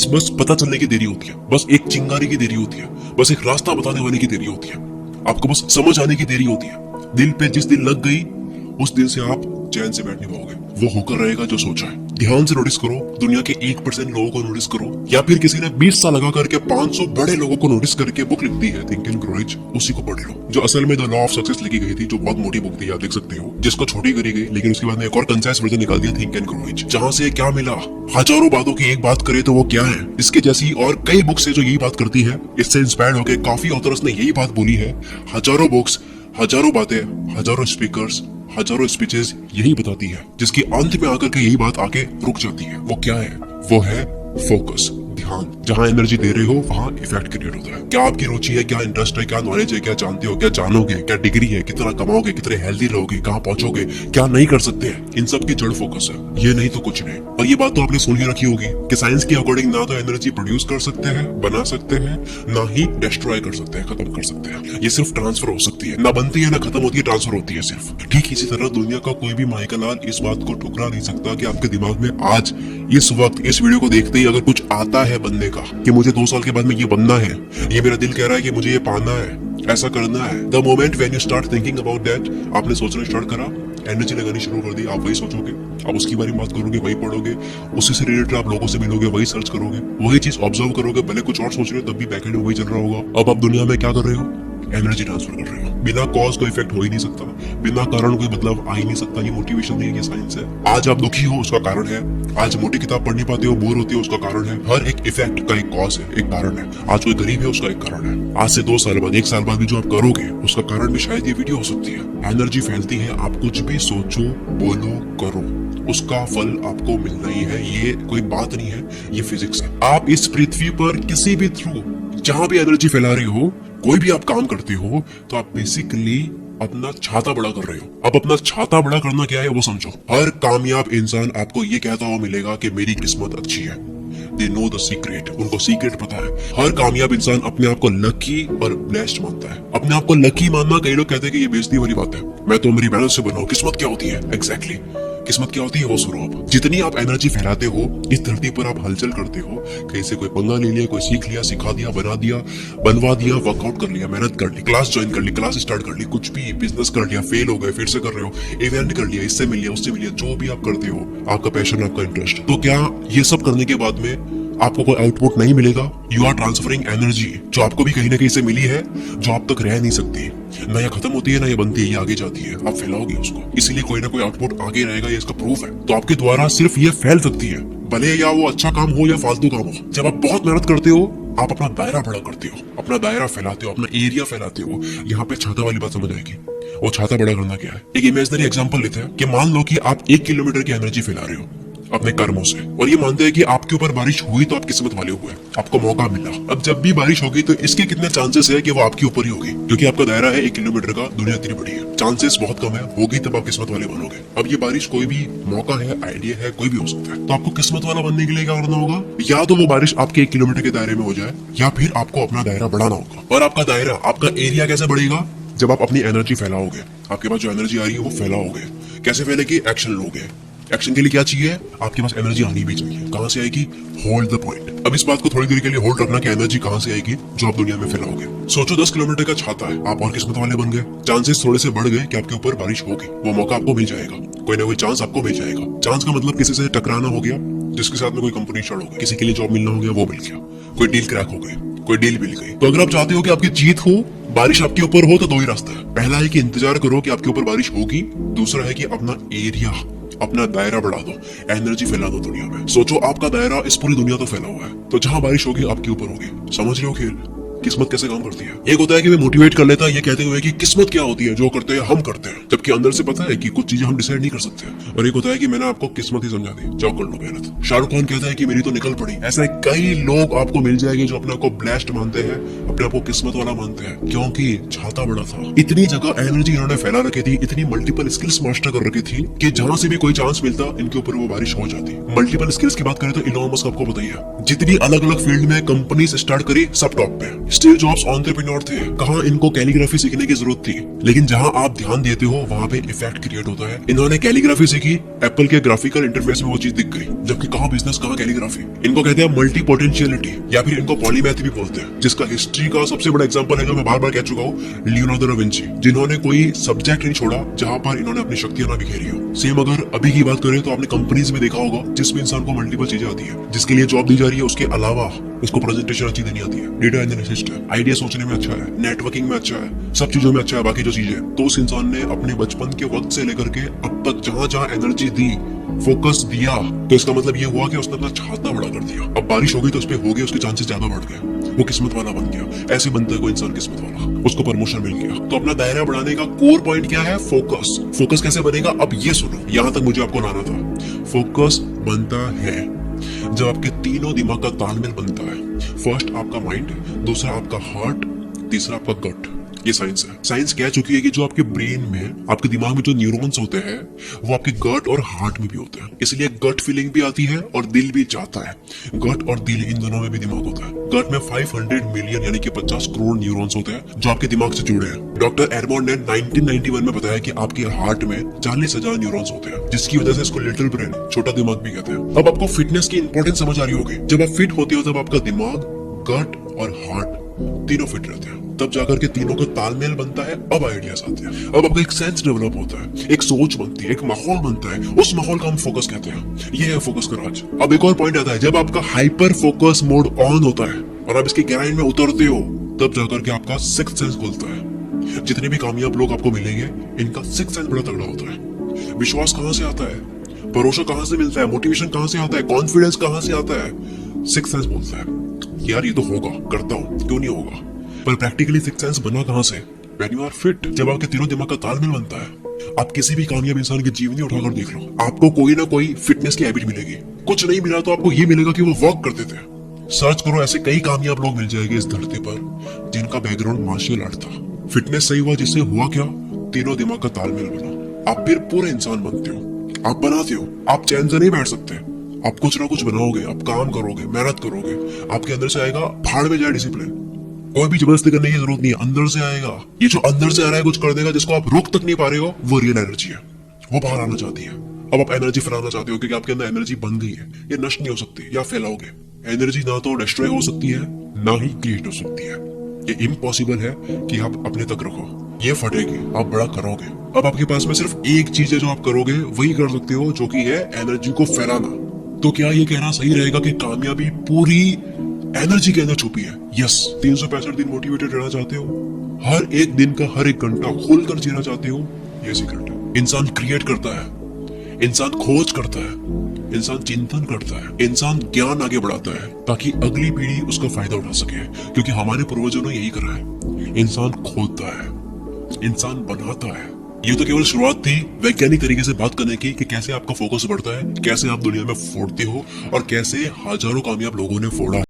बस पता चलने की देरी होती है, बस एक चिंगारी की देरी होती है, बस एक रास्ता बताने वाले की देरी होती है, आपको बस समझ आने की देरी होती है। दिल पे जिस दिन लग गई उस दिन से आप चैन से बैठ नहीं पाओगे। वो होकर रहेगा जो सोचा है। ध्यान से नोटिस करो, दुनिया के 1% लोगों को नोटिस करो, या फिर किसी ने 20 साल लगा करके 500 बड़े लोगों को नोटिस करके बुक लिख दी है थिंक एंड ग्रो रिच, उसी को पढ़ लो। जो असल में द लॉ ऑफ सक्सेस लिखी गई थी, जो बहुत मोटी बुक थी, आप देख सकते हो, जिसको छोटी करी गई, लेकिन उसके बाद में एक और कंसाइज वर्जन निकाल दिया थिंक एंड ग्रो रिच। जहां से क्या मिला, हजारों बातों की एक बात करे तो वो क्या है। इसके जैसी और कई बुक्स है जो यही बात करती है। इससे इंस्पायर्ड होकर काफी ऑथर्स ने यही बात बोली है। हजारों बुक्स, हजारों बातें, हजारों स्पीकर्स, हजारों स्पीचेस यही बताती है, जिसकी अंत में आकर के यही बात आके रुक जाती है। वो क्या है? वो है फोकस, ध्यान। जहां एनर्जी दे रहे हो वहां इफेक्ट क्रिएट होता है। क्या आपकी रुचि है, क्या इंटरेस्ट है, क्या नॉलेज है, क्या जानते हो, क्या जानोगे, क्या डिग्री है, कितना कमाओगे, कितने हेल्दी रहोगे, कहां पहुंचोगे, क्या नहीं कर सकते हैं, इन सब की जड़ फोकस है। ये नहीं तो कुछ नहीं। और ये बात तो आपने सुन ही रखी होगी कि साइंस के अकॉर्डिंग ना तो एनर्जी प्रोड्यूस कर सकते हैं, बना सकते हैं, ना ही डिस्ट्रॉय कर सकते हैं, खत्म कर सकते हैं। ये सिर्फ ट्रांसफर हो सकती है, ना बनती है ना खत्म होती है, ट्रांसफर होती है सिर्फ। ठीक इसी तरह दुनिया का कोई भी माइकलाल इस बात को ठुकरा नहीं सकता कि आपके दिमाग में आज इस वक्त इस वीडियो को देखते ही अगर कुछ आता है बनने का, कि मुझे 2 साल के बाद में ये बनना है, ये मेरा दिल कह रहा है कि मुझे ये पाना है, ऐसा करना है। The moment when you start thinking about that, आपने सोचना स्टार्ट करा, एनर्जी लगानी शुरू कर दी, आप वही सोचोगे, आप उसकी बारे में बात करोगे, वही पढ़ोगे, उसी से रिलेटेड आप लोगों से मिलोगे, वही सर्च करोगे, वही चीज ऑब्जर्व करोगे। भले कुछ और सोच रहे हो तब भी बैकएंड में वही चल रहा होगा। अब आप दुनिया में क्या कर रहे हो? एनर्जी ट्रांसफर कर रहे हो। बिना कॉज को इफेक्ट हो ही नहीं सकता, बिना कारण कोई बदलाव आ ही नहीं सकता। ये मोटिवेशन नहीं है, ये साइंस है। आज आप दुखी हो उसका कारण है, आज मोटी किताब पढ़ नहीं पाते हो, बोर होते हो, उसका कारण है। हर एक इफेक्ट का एक कॉज है, एक कारण है। आज कोई गरीब है, उसका एक कारण है। आज से 2 साल बाद, 1 साल बाद भी जो आप करोगे उसका कारण भी शायद ये वीडियो हो सकती है। एनर्जी फैलती है, आप कुछ भी सोचो, बोलो, करो, उसका फल आपको मिलना ही है। ये कोई बात नहीं है, ये फिजिक्स है। आप इस पृथ्वी पर किसी भी थ्रू जहां भी एनर्जी फैला रहे हो, कोई भी आप काम करते हो, तो आप बेसिकली अपना छाता बड़ा कर रहे हो। अब अपना छाता बड़ा करना क्या है वो समझो। हर कामयाब इंसान आपको ये कहता हुआ मिलेगा कि मेरी किस्मत अच्छी है। They know the secret, उनको सीक्रेट पता है। हर कामयाब इंसान अपने आप को लकी और ब्लेस्ड मानता है। अपने आप को लकी मानना, कई लोग कहते हैं कि ये बेइज्जती वाली बात है, मैं तो मेरी मेहनत से बना हूं। किस्मत क्या होती है? एग्जैक्टली किस्मत क्या होती है वो सुनो आप। जितनी आप एनर्जी फैलाते हो, इस धरती पर आप हलचल करते हो, कहीं से कोई पंगा ले लिया, कोई सीख लिया, सिखा दिया, बना दिया, बनवा दिया, वर्कआउट कर लिया, मेहनत कर ली, क्लास ज्वाइन कर ली, क्लास स्टार्ट कर ली, कुछ भी बिजनेस कर लिया, फेल हो गए, फिर से कर रहे हो, इवेंट कर लिया, इससे मिल लिया, उससे मिल लिया, जो भी आप करते हो, आपका पैशन, आपका इंटरेस्ट, तो क्या ये सब करने के बाद में आपको कोई आउटपुट नहीं मिलेगा? यू आर ट्रांसफरिंग एनर्जी, जो आपको भी कहीं ना कहीं से मिली है, जो आप तक रह नहीं सकती। ना ये खत्म होती है, ना ये बनती है, ये आगे जाती है, आप फैलाओगे उसको, इसीलिए कोई ना कोई आउटपुट आगे रहेगा, ये इसका प्रूफ है। तो आपके द्वारा सिर्फ ये फैल सकती है, भले या वो अच्छा काम हो या फालतू काम हो। जब आप बहुत मेहनत करते हो, आप अपना दायरा बड़ा करते हो, अपना दायरा फैलाते हो, अपना एरिया फैलाते हो। यहाँ पे छाता वाली बात समझ आएगी। वो छाता बड़ा करना क्या है? एक इमेजिनरी एग्जांपल लेते हैं कि मान लो कि आप 1 किलोमीटर की एनर्जी फैला रहे हो अपने कर्मों से, और ये मानते हैं कि आपके ऊपर बारिश हुई तो आप किस्मत वाले हुए, आपको मौका मिला। अब जब भी बारिश होगी तो इसके कितने चांसेस है कि वो आपके ऊपर ही होगी, क्योंकि आपका दायरा है 1 किलोमीटर का, दुनिया इतनी बड़ी है, चांसेस बहुत कम है, होगी तब आप किस्मत वाले बनोगे। अब ये बारिश कोई भी मौका है, आइडिया है, कोई भी हो सकता है। तो आपको किस्मत वाला बनने के लिए क्या करना होगा? या तो वो बारिश आपके 1 किलोमीटर के दायरे में हो जाए, या फिर आपको अपना दायरा बढ़ाना होगा। और आपका दायरा, आपका एरिया कैसे बढ़ेगा? जब आप अपनी एनर्जी फैलाओगे, आपके पास जो एनर्जी आ रही है वो फैलाओगे। कैसे फैलेगी? एक्शन लोगे। एक्शन के लिए क्या चाहिए? आपके पास एनर्जी आनी भी चाहिए। कहां से आएगी? Hold the point. अब इस बात को थोड़ी देर के लिए होल्ड रखना कि एनर्जी कहां से आएगी जो आप दुनिया में फैलाओगे। सोचो 10 किलोमीटर का छाता है, आप और किस्मत वाले बन गए, चांसेस थोड़े से बढ़ गए कि आपके ऊपर बारिश होगी, वो मौका आपको मिल जाएगा, कोई ना कोई चांस आपको मिल जाएगा। चांस का मतलब किसी से टकराना हो गया, जिसके साथ में कोई कंपनी स्टार्ट हो गई, किसी के लिए जॉब मिलना हो गया, वो मिल गया, कोई डील क्रैक हो गई, कोई डील मिल गई। तो अगर आप चाहते हो कि आपकी जीत हो, बारिश आपके ऊपर हो, तो 2 ही रास्ता है। पहला है कि इंतजार करो कि आपके ऊपर बारिश होगी, दूसरा है कि अपना एरिया, अपना दायरा बढ़ा दो, एनर्जी फैला दो दुनिया में। सोचो आपका दायरा इस पूरी दुनिया तो फैला हुआ है, तो जहां बारिश होगी आपके ऊपर होगी। समझ रहे हो खेल? किस्मत कैसे काम करती है? एक होता है कि मैं मोटिवेट कर लेता है ये कहते हुए कि किस्मत क्या होती है, जो करते हैं हम करते हैं, जबकि अंदर से पता है कि कुछ चीजें हम डिसाइड नहीं कर सकते। और एक होता है कि मैंने आपको किस्मत ही समझा दी, जाओ कर लो मेहनत। शाहरुख खान कहता है कि मेरी तो निकल पड़ी। ऐसे कई लोग आपको मिल जाएंगे जो अपने आप को ब्लेस्ड मानते हैं, अपने आप को किस्मत वाला मानते हैं, क्योंकि छाता बड़ा था। इतनी जगह एनर्जी इन्होंने फैला रखी थी, इतनी मल्टीपल स्किल्स मास्टर कर रखी थी कि जहां से भी कोई चांस मिलता इनके ऊपर वो बारिश हो जाती। मल्टीपल स्किल्स की बात करें तो इलॉन मस्क आपको बताइए, जितनी अलग अलग फील्ड में कंपनीज स्टार्ट करी, सब टॉप पे। स्टीव जॉब्स एंटरप्रेन्योर थे, कहाँ इनको कैलीग्राफी सीखने की जरूरत थी, लेकिन जहाँ आप ध्यान देते हो वहाँ पे इफेक्ट क्रिएट होता है। इन्होंने कैलीग्राफी सीखी, एप्पल के ग्राफिकल इंटरफेस में वो चीज दिख गई, जबकि कहाँ बिजनेस कहाँ कैलीग्राफी। इनको कहते हैं मल्टी पोटेंशियलिटी या फिर इनको पॉलीमैथ भी बोलते हैं, जिसका हिस्ट्री का सबसे बड़ा एग्जांपल है जो मैं बार बार कह चुका हूँ, लियोनार्डो दा विंची, जिन्होंने कोई सब्जेक्ट नहीं छोड़ा जहाँ पर इन्होंने अपनी शक्तियां ना बिखेरी हो। सेम अगर अभी की बात करें तो आपने कंपनीज में देखा होगा जिसमें इंसान को मल्टीपल चीजें आती है, जिसके लिए जॉब दी जा रही है, उसके अलावा उसको प्रेजेंटेशन अच्छी देनी आती है, डेटा एनालिसिस्ट है, आइडिया सोचने में अच्छा है, नेटवर्किंग में अच्छा है, सब चीजों में अच्छा है, बाकी जो चीजें। तो उस इंसान ने अपने बचपन के वक्त से लेकर के अब तक जहां जहां एनर्जी दी, फोकस दिया, तो इसका मतलब ये हुआ कि उसने अपना छातना बड़ा कर दिया। अब बारिश हो गई तो उस पर हो गए, उसके चांसेस ज्यादा बढ़ गए, वो किस्मत वाला बन गया। ऐसे बनता है कोई इंसान किस्मत वाला, उसको प्रमोशन मिल गया। तो अपना दायरा बढ़ाने का कोर पॉइंट क्या है? फोकस। फोकस कैसे बनेगा? अब ये सुनो, यहां तक मुझे आपको लाना था। फोकस बनता है जब आपके तीनों दिमाग का तालमेल बनता है। फर्स्ट आपका माइंड, दूसरा आपका हार्ट, तीसरा आपका गट। ये साइंस है। साइंस कह चुकी है कि जो आपके ब्रेन में, आपके दिमाग में जो न्यूरॉन्स होते हैं वो आपके गट और हार्ट में भी होते हैं, इसलिए गट फीलिंग भी आती है और दिल भी चाहता है। गट और दिल इन दोनों में भी दिमाग होता है। गट में 500 मिलियन यानी कि 50 करोड़ न्यूरॉन्स होते हैं जो आपके दिमाग से जुड़े हैं। डॉक्टर एडमंड ने 1991 में बताया कि आपके हार्ट में 40,000 न्यूरॉन्स होते हैं, जिसकी वजह से इसको लिटिल ब्रेन, छोटा दिमाग भी कहते हैं। अब आपको फिटनेस की इंपॉर्टेंस समझ आ रही होगी। जब आप फिट होते हो तब आपका दिमाग, गट और हार्ट तीनों फिट रहते हैं, तब जाकर के तीनों का तालमेल बनता है। अब आइडियाज आते हैं, अब आपका एक सेंस डेवलप होता है, एक सोच बनती है, एक माहौल बनता है। उस माहौल का हम फोकस कहते हैं। ये है फोकस का राज। अब एक और पॉइंट आता है, जब आपका हाइपर फोकस मोड ऑन होता है और आप इसके गहराई में उतरते हो, तब जाकर के आपका सिक्स्थ सेंस खुलता है। जितने भी कामयाब लोग आपको मिलेंगे, इनका सिक्स्थ सेंस बड़ा तगड़ा होता है। विश्वास कहाँ से आता है? भरोसा कहाँ से मिलता है? मोटिवेशन कहाँ से आता है? कॉन्फिडेंस कहाँ से आता है? सिक्स्थ सेंस बोलता है यार ये तो होगा, करता हूँ, क्यों नहीं होगा। पर प्रैक्टिकली सिक्स्थ सेंस बना कहाँ से? When you are fit, जब आपके तीनों दिमाग का तालमेल बनता है। आप किसी भी कामयाब इंसान की जीवनी उठाकर देख लो, आपको कोई ना कोई फिटनेस की हैबिट मिलेगी। कुछ नहीं मिला तो आपको ये मिलेगा कि वो वॉक करते थे। सर्च करो, ऐसे कई कामयाब लोग मिल जाएंगे इस धरती पर जिनका बैकग्राउंड मार्शल आर्ट था। फिटनेस सही हुआ जिससे हुआ क्या? तीनों दिमाग का तालमेल बना। आप फिर पूरे इंसान बनते हो, आप बनाते हो। आप चैन से नहीं बैठ सकते, आप कुछ ना कुछ बनाओगे, आप काम करोगे, मेहनत करोगे, आपके अंदर से आएगा, फाड़ में जाए डिसिप्लिन। कोई भी जबरदस्ती करने की जरूरत नहीं है, अंदर से आएगा। ये जो अंदर से आ रहा है कुछ करने का, जिसको आप रोक तक नहीं पा रहे हो, वो रियल एनर्जी है, वो बाहर आना चाहती है। अब आप एनर्जी फैलाना चाहते हो क्योंकि आपके अंदर एनर्जी बन गई है, ये नष्ट नहीं हो सकती, या फैलाओगे। एनर्जी ना तो डिस्ट्रॉय हो सकती है, ना ही क्रिएट हो सकती है। ये इम्पॉसिबल है कि आप अपने तक रखो, ये फटेगी, आप बड़ा करोगे। अब आपके पास में सिर्फ एक चीज है जो आप करोगे, वही कर सकते हो, जो कि है एनर्जी को फैलाना। तो क्या ये कहना सही रहेगा कि कामयाबी पूरी एनर्जी के अंदर छुपी है? यस। 365 दिन मोटिवेटेड रहना चाहते हो, हर एक दिन का हर एक घंटा खुलकर जीना चाहते हो, ये सीक्रेट है। इंसान क्रिएट करता है, इंसान खोज करता है, इंसान चिंतन करता है, इंसान ज्ञान आगे बढ़ाता है ताकि अगली पीढ़ी उसका फायदा उठा सके, क्योंकि हमारे पूर्वजों ने यही करा है। इंसान खोदता है, इंसान बनाता है। ये तो केवल शुरुआत थी वैज्ञानिक तरीके से बात करने की कि कैसे आपका फोकस बढ़ता है, कैसे आप दुनिया में फोड़ते हो और कैसे हजारों कामयाब लोगों ने फोड़ा है।